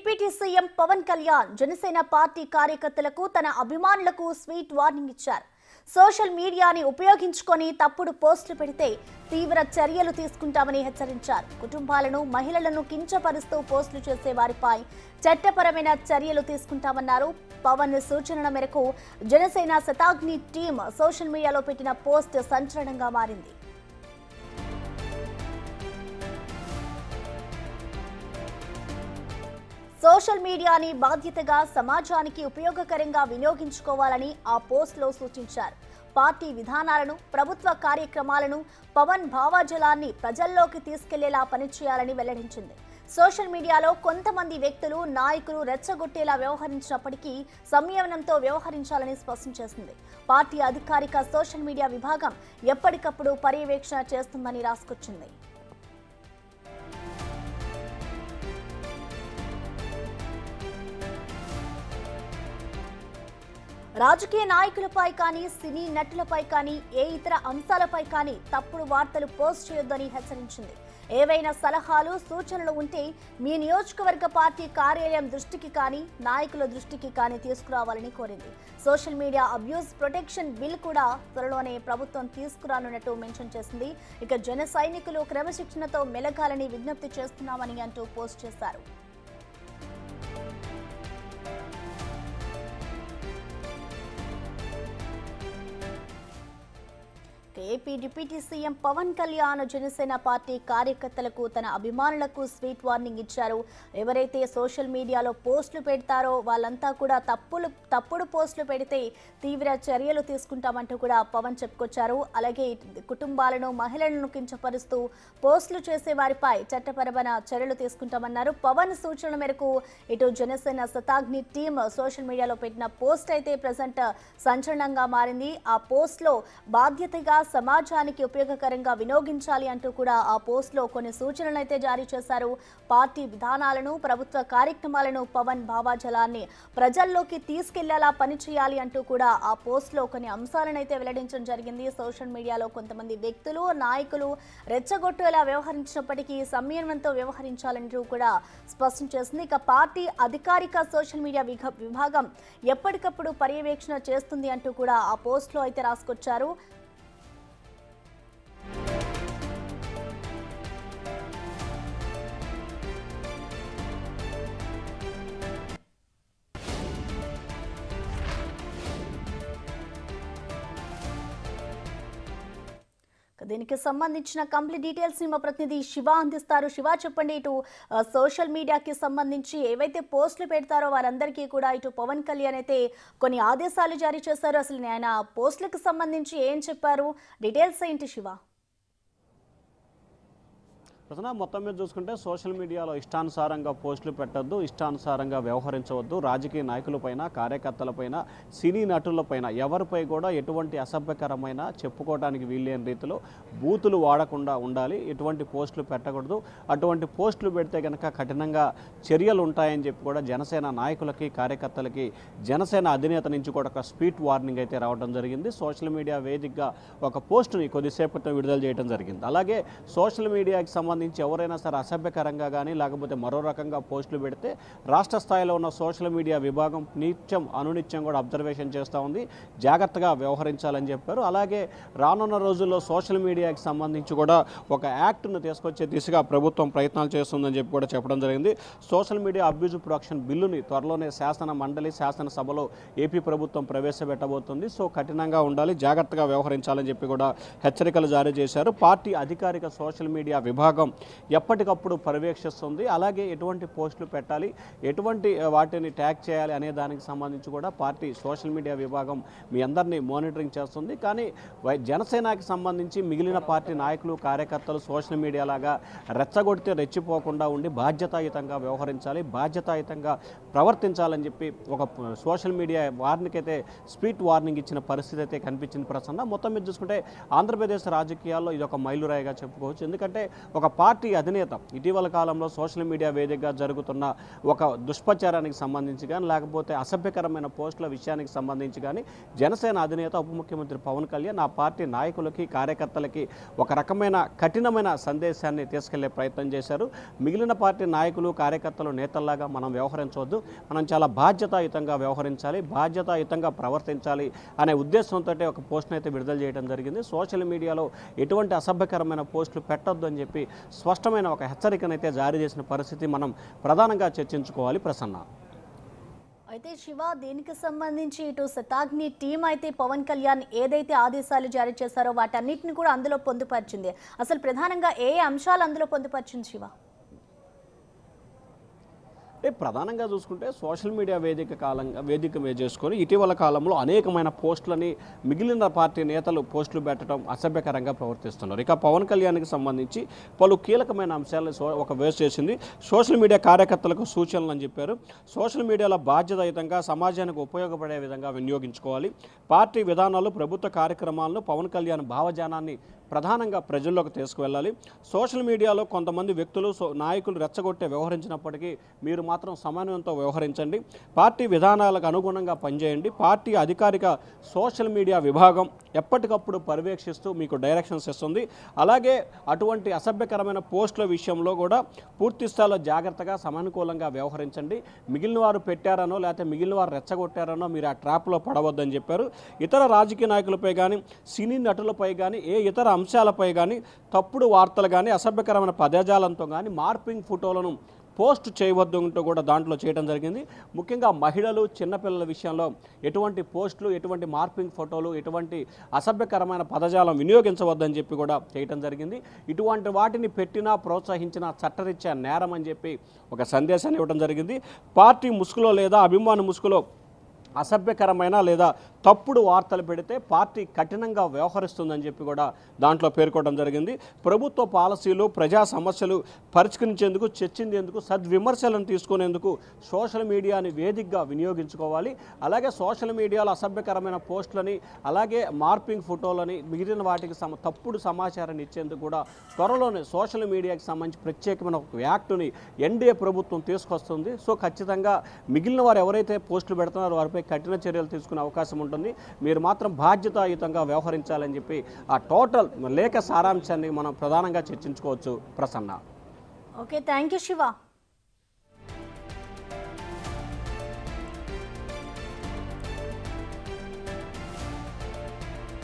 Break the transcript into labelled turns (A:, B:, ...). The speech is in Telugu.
A: Deputy CM Pawan Kalyan Janasena party కార్యకర్తలకు తన అభిమానులకు స్వీట్ వార్నింగ్ ఇచ్చారు. సోషల్ మీడియాని ఉపయోగించుకొని తప్పుడు పోస్టులు పెడితే తీవ్ర చర్యలు తీసుకుంటామని హెచ్చరించారు. కుటుంబాలను, మహిళలను కించపరుస్తూ పోస్టులు చేసే వారిపై చట్టపరమైన చర్యలు తీసుకుంటామన్నారు. పవన్ సూచనల మేరకు జనసేన శతాగ్ని టీం సోషల్ మీడియాలో పెట్టిన పోస్ట్ సంచలనంగా మారింది. సోషల్ మీడియాని బాధ్యతగా సమాజానికి ఉపయోగకరంగా వినియోగించుకోవాలని ఆ పోస్టులో సూచించారు. పార్టీ విధానాలను, ప్రభుత్వ కార్యక్రమాలను, పవన్ భావజాలాన్ని ప్రజల్లోకి తీసుకెళ్లేలా పనిచేయాలని వెల్లడించింది. సోషల్ మీడియాలో కొంతమంది వ్యక్తులు, నాయకులు రెచ్చగొట్టేలా వ్యవహరించినప్పటికీ సంయమనంతో వ్యవహరించాలని స్పష్టం చేసింది. పార్టీ అధికారిక సోషల్ మీడియా విభాగం ఎప్పటికప్పుడు పర్యవేక్షణ చేస్తుందని రాసుకొచ్చింది. రాజకీయ నాయకులపై కానీ, సినీ నటులపై కానీ, ఏ ఇతర అంశాలపై కానీ తప్పుడు వార్తలు పోస్ట్ చేయొద్దని హెచ్చరించింది. ఏవైనా సలహాలు, సూచనలు ఉంటే మీ నియోజకవర్గ పార్టీ కార్యాలయం దృష్టికి కానీ, నాయకుల దృష్టికి కానీ తీసుకురావాలని కోరింది. Social media abuse protection bill కూడా త్వరలోనే ప్రభుత్వం తీసుకురానున్నట్టు మెన్షన్ చేసింది. ఇక జన సైనికులు క్రమశిక్షణతో మెలగాలని విజ్ఞప్తి చేస్తున్నామని అంటూ పోస్ట్ చేశారు. AP deputy CM Pawan Kalyan Janasena party కార్యకర్తలకు, తన అభిమానులకు స్వీట్ వార్నింగ్ ఇచ్చారు. ఎవరైతే సోషల్ మీడియాలో పోస్టులు పెడతారో వాళ్ళంతా కూడా తప్పుడు పోస్టులు పెడితే తీవ్ర చర్యలు తీసుకుంటామంటూ కూడా పవన్ చెప్పుకొచ్చారు. అలాగే కుటుంబాలను, మహిళలను కించపరుస్తూ పోస్టులు చేసే వారిపై చట్టపరమైన చర్యలు తీసుకుంటామన్నారు. పవన్ సూచనల మేరకు ఇటు జనసేన శతాగ్ని టీం సోషల్ మీడియాలో పెట్టిన పోస్ట్ అయితే ప్రజెంట్ సంచలనంగా మారింది. ఆ పోస్ట్లో బాధ్యతగా సమాజానికి ఉపయోగకరంగా వినియోగించాలి అంటూ కూడా ఆ పోస్ట్లో కొన్ని సూచనలు అయితే జారీ చేశారు. పార్టీ విధానాలను, ప్రభుత్వ కార్యక్రమాలను, పవన్ భావజాలాన్ని ప్రజల్లోకి తీసుకెళ్లేలా పనిచేయాలి అంటూ కూడా ఆ పోస్ట్లో కొన్ని అంశాలను అయితే వెల్లడించడం జరిగింది. సోషల్ మీడియాలో కొంతమంది వ్యక్తులు, నాయకులు రెచ్చగొట్టేలా వ్యవహరించినప్పటికీ సంయమనంతో వ్యవహరించాలంటూ కూడా స్పష్టం చేసింది. ఇక పార్టీ అధికారిక సోషల్ మీడియా విభాగం ఎప్పటికప్పుడు పర్యవేక్షణ చేస్తుంది అంటూ కూడా ఆ పోస్ట్లో అయితే రాసుకొచ్చారు. దీనికి సంబంధించిన కంప్లీట్ డీటెయిల్స్ ని మా ప్రతినిధి శివ అందిస్తారు. శివ, చెప్పండి, ఇటు సోషల్ మీడియాకి సంబంధించి ఏవైతే పోస్టులు పెడతారో వారందరికీ కూడా ఇటు పవన్ కళ్యాణ్ అయితే కొన్ని ఆదేశాలు జారీ చేశారు. అసలు ఆయన పోస్టులకు సంబంధించి ఏం చెప్పారు, డీటెయిల్స్ ఏంటి శివ?
B: ప్రధాన మొత్తం మీద చూసుకుంటే సోషల్ మీడియాలో ఇష్టానుసారంగా పోస్టులు పెట్టద్దు, ఇష్టానుసారంగా వ్యవహరించవద్దు. రాజకీయ నాయకులపైన, కార్యకర్తలపైన, సినీ నటులపైన ఎవరిపై కూడా ఎటువంటి అసభ్యకరమైన, చెప్పుకోవడానికి వీల్లేని రీతిలో బూతులు వాడకుండా ఉండాలి. ఎటువంటి పోస్టులు పెట్టకూడదు. అటువంటి పోస్టులు పెడితే కనుక కఠినంగా చర్యలు ఉంటాయని చెప్పి కూడా జనసేన నాయకులకి, కార్యకర్తలకి జనసేన అధినేత నుంచి కూడా ఒక స్వీట్ వార్నింగ్ అయితే రావడం జరిగింది. సోషల్ మీడియా వేదికగా ఒక పోస్టుని కొద్దిసేపట్లో విడుదల చేయడం జరిగింది. అలాగే సోషల్ మీడియాకి సంబంధించి ఎవరైనా సరే అసభ్యకరంగా కానీ లేకపోతే మరో రకంగా పోస్టులు పెడితే రాష్ట్ర స్థాయిలో ఉన్న సోషల్ మీడియా విభాగం అనునిత్యం కూడా అబ్జర్వేషన్ చేస్తూ ఉంది. జాగ్రత్తగా వ్యవహరించాలని చెప్పారు. అలాగే రానున్న రోజుల్లో సోషల్ మీడియాకి సంబంధించి కూడా ఒక యాక్ట్ను తీసుకొచ్చే దిశగా ప్రభుత్వం ప్రయత్నాలు చేస్తుందని చెప్పి కూడా చెప్పడం జరిగింది. సోషల్ మీడియా అబ్యూజ్ ప్రొటెక్షన్ బిల్లుని త్వరలోనే శాసనసభలో ఏపీ ప్రభుత్వం ప్రవేశపెట్టబోతుంది. సో కఠినంగా ఉండాలి, జాగ్రత్తగా వ్యవహరించాలని చెప్పి కూడా హెచ్చరికలు జారీ చేశారు. పార్టీ అధికారిక సోషల్ మీడియా విభాగం ఎప్పటికప్పుడు పర్యవేక్షిస్తుంది. అలాగే ఎటువంటి పోస్టులు పెట్టాలి, ఎటువంటి వాటిని ట్యాగ్ చేయాలి అనే దానికి సంబంధించి కూడా పార్టీ సోషల్ మీడియా విభాగం మీ అందరినీ మానిటరింగ్ చేస్తుంది. కానీ జనసేనకి సంబంధించి మిగిలిన పార్టీ నాయకులు, కార్యకర్తలు సోషల్ మీడియా లాగా రెచ్చగొడితే రెచ్చిపోకుండా ఉండి బాధ్యతాయుతంగా వ్యవహరించాలి, బాధ్యతాయుతంగా ప్రవర్తించాలని చెప్పి ఒక సోషల్ మీడియా వారినికైతే స్వీట్ వార్నింగ్ ఇచ్చిన పరిస్థితి అయితే కనిపించింది. ప్రసన్న, మొత్తం మీద చూసుకుంటే ఆంధ్రప్రదేశ్ రాజకీయాల్లో ఇది ఒక మైలురాయిగా చెప్పుకోవచ్చు. ఎందుకంటే ఒక పార్టీ అధినేత ఇటీవల కాలంలో సోషల్ మీడియా వేదికగా జరుగుతున్న ఒక దుష్ప్రచారానికి సంబంధించి కానీ లేకపోతే అసభ్యకరమైన పోస్టుల విషయానికి సంబంధించి కానీ జనసేన అధినేత ఉప ముఖ్యమంత్రి పవన్ కళ్యాణ్ ఆ పార్టీ నాయకులకి కార్యకర్తలకి ఒక రకమైన కఠినమైన సందేశాన్ని తీసుకెళ్లే ప్రయత్నం చేశారు. మిగిలిన పార్టీ నాయకులు కార్యకర్తలు నేతల్లాగా మనం వ్యవహరించవద్దు, మనం చాలా బాధ్యతాయుతంగా వ్యవహరించాలి, బాధ్యతాయుతంగా ప్రవర్తించాలి అనే ఉద్దేశంతో ఒక పోస్ట్ని అయితే విడుదల చేయడం జరిగింది. సోషల్ మీడియాలో ఎటువంటి అసభ్యకరమైన పోస్టులు పెట్టొద్దు అని చెప్పి స్పష్టమైన ఒక హెచ్చరికనైతే జారీ చేసిన పరిస్థితి మనం ప్రధానంగా చర్చించుకోవాలి. ప్రసన్న,
A: అయితే శివ, దీనికి సంబంధించి ఇటు శతాగ్ని టీం అయితే పవన్ కళ్యాణ్ ఏదైతే ఆదేశాలు జారీ చేశారో వాటన్నిటిని కూడా అందులో పొందుపరిచింది. అసలు ప్రధానంగా ఏ అంశాలు అందులో పొందుపరిచింది శివ?
B: ప్రధానంగా చూసుకుంటే సోషల్ మీడియా వేదిక చేసుకొని ఇటీవల కాలంలో అనేకమైన పోస్టులని మిగిలిన పార్టీ నేతలు పోస్టులు పెట్టడం అసభ్యకరంగా ప్రవర్తిస్తున్నారు. ఇక పవన్ కళ్యాణ్కి సంబంధించి పలు కీలకమైన అంశాలను ఒక వేస్ట్ చేసింది. సోషల్ మీడియా కార్యకర్తలకు సూచనలు అని చెప్పారు. సోషల్ మీడియాలో బాధ్యతాయుతంగా సమాజానికి ఉపయోగపడే విధంగా వినియోగించుకోవాలి. పార్టీ విధానాలు, ప్రభుత్వ కార్యక్రమాలను, పవన్ కళ్యాణ్ భావజానాన్ని ప్రధానంగా ప్రజల్లోకి తీసుకువెళ్ళాలి. సోషల్ మీడియాలో కొంతమంది వ్యక్తులు నాయకులు రెచ్చగొట్టే వ్యవహరించినప్పటికీ మీరు మాత్రం సమన్వయంతో వ్యవహరించండి. పార్టీ విధానాలకు అనుగుణంగా పనిచేయండి. పార్టీ అధికారిక సోషల్ మీడియా విభాగం ఎప్పటికప్పుడు పర్యవేక్షిస్తూ మీకు డైరెక్షన్స్ ఇస్తుంది. అలాగే అటువంటి అసభ్యకరమైన పోస్టుల విషయంలో కూడా పూర్తి స్థాయిలో జాగ్రత్తగా సమనుకూలంగా వ్యవహరించండి. మిగిలిన వారు పెట్టారనో లేకపోతే మిగిలిన వారు రెచ్చగొట్టారనో మీరు ఆ ట్రాప్లో పడవద్దని చెప్పారు. ఇతర రాజకీయ నాయకులపై కానీ సినీ నటులపై కానీ ఇతర అంశాలపై కానీ తప్పుడు వార్తలు కానీ అసభ్యకరమైన పదజాలంతో కానీ మార్పింగ్ ఫోటోలను పోస్ట్ చేయవద్దు అంటూ కూడా దాంట్లో చేయడం జరిగింది. ముఖ్యంగా మహిళలు, చిన్నపిల్లల విషయంలో ఎటువంటి పోస్టులు, ఎటువంటి మార్పింగ్ ఫోటోలు, ఎటువంటి అసభ్యకరమైన పదజాలం వినియోగించవద్దని చెప్పి కూడా చేయడం జరిగింది. ఇటువంటి వాటిని పెట్టినా ప్రోత్సహించిన చట్టరీత్యా నేరం అని చెప్పి ఒక సందేశాన్ని ఇవ్వడం జరిగింది. పార్టీ ముసుగులో లేదా అభిమాన ముసుగులో అసభ్యకరమైన లేదా తప్పుడు వార్తలు పెడితే పార్టీ కఠినంగా వ్యవహరిస్తుందని చెప్పి కూడా దాంట్లో పేర్కొనడం జరిగింది. ప్రభుత్వ పాలసీలు, ప్రజా సమస్యలు పరిష్కరించేందుకు, చర్చించేందుకు, సద్విమర్శలను తీసుకునేందుకు సోషల్ మీడియాని వేదికగా వినియోగించుకోవాలి. అలాగే సోషల్ మీడియాలో అసభ్యకరమైన పోస్టులని, అలాగే మార్పింగ్ ఫోటోలని, మిగిలిన వాటికి తప్పుడు సమాచారాన్ని ఇచ్చేందుకు కూడా త్వరలోనే సోషల్ మీడియాకి సంబంధించి ప్రత్యేకమైన ఒక యాక్టుని ఎన్డీఏ ప్రభుత్వం తీసుకొస్తుంది. సో ఖచ్చితంగా మిగిలిన వారు ఎవరైతే పోస్టులు పెడుతున్నారో వారిపై కఠిన చర్యలు తీసుకునే అవకాశం ఉంటుంది. మీరు మాత్రం బాధ్యతాయుతంగా వ్యవహరించాలని చెప్పి ఆ టోటల్ లేఖ సారాంశాన్ని మనం ప్రధానంగా చర్చించుకోవచ్చు. Prasanna.
A: Okay, thank you Shiva.